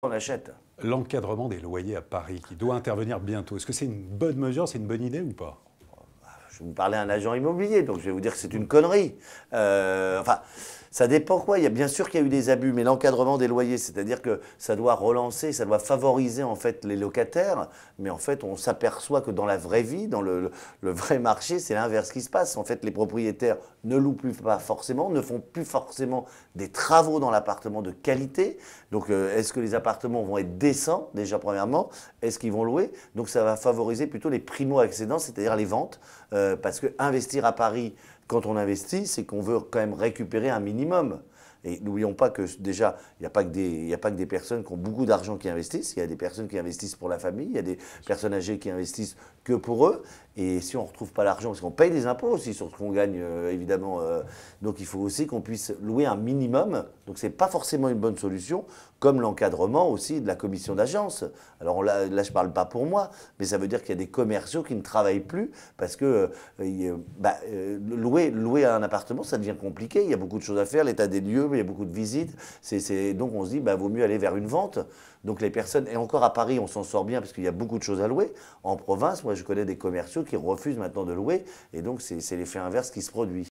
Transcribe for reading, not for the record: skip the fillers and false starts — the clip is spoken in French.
on achète. L'encadrement des loyers à Paris qui doit intervenir bientôt, est-ce que c'est une bonne mesure, c'est une bonne idée ou pas? Je vais vous parler à un agent immobilier, donc je vais vous dire que c'est une connerie. Enfin, ça dépend quoi. Il y a bien sûr qu'il y a eu des abus, mais l'encadrement des loyers, c'est-à-dire que ça doit relancer, ça doit favoriser en fait les locataires, mais en fait on s'aperçoit que dans la vraie vie, dans le vrai marché, c'est l'inverse qui se passe. En fait, les propriétaires ne louent plus pas forcément, ne font plus forcément des travaux dans l'appartement de qualité. Donc, est-ce que les appartements vont être décents déjà premièrement? Est-ce qu'ils vont louer? Donc, ça va favoriser plutôt les primo-accédants, c'est-à-dire les ventes, parce que investir à Paris, quand on investit, c'est qu'on veut quand même récupérer un minimum. Et n'oublions pas que déjà, il n'y a pas que y a pas que des personnes qui ont beaucoup d'argent qui investissent, il y a des personnes qui investissent pour la famille, il y a des personnes âgées qui investissent que pour eux. Et si on ne retrouve pas l'argent, parce qu'on paye des impôts aussi sur ce qu'on gagne, évidemment, donc il faut aussi qu'on puisse louer un minimum. Donc ce n'est pas forcément une bonne solution, comme l'encadrement aussi de la commission d'agence. Alors là, je ne parle pas pour moi, mais ça veut dire qu'il y a des commerciaux qui ne travaillent plus parce que louer un appartement, ça devient compliqué. Il y a beaucoup de choses à faire, l'état des lieux, il y a beaucoup de visites. Donc on se dit, vaut mieux aller vers une vente. Donc les personnes, et encore à Paris, on s'en sort bien parce qu'il y a beaucoup de choses à louer. En province, moi je connais des commerciaux qui refusent maintenant de louer, et donc c'est l'effet inverse qui se produit.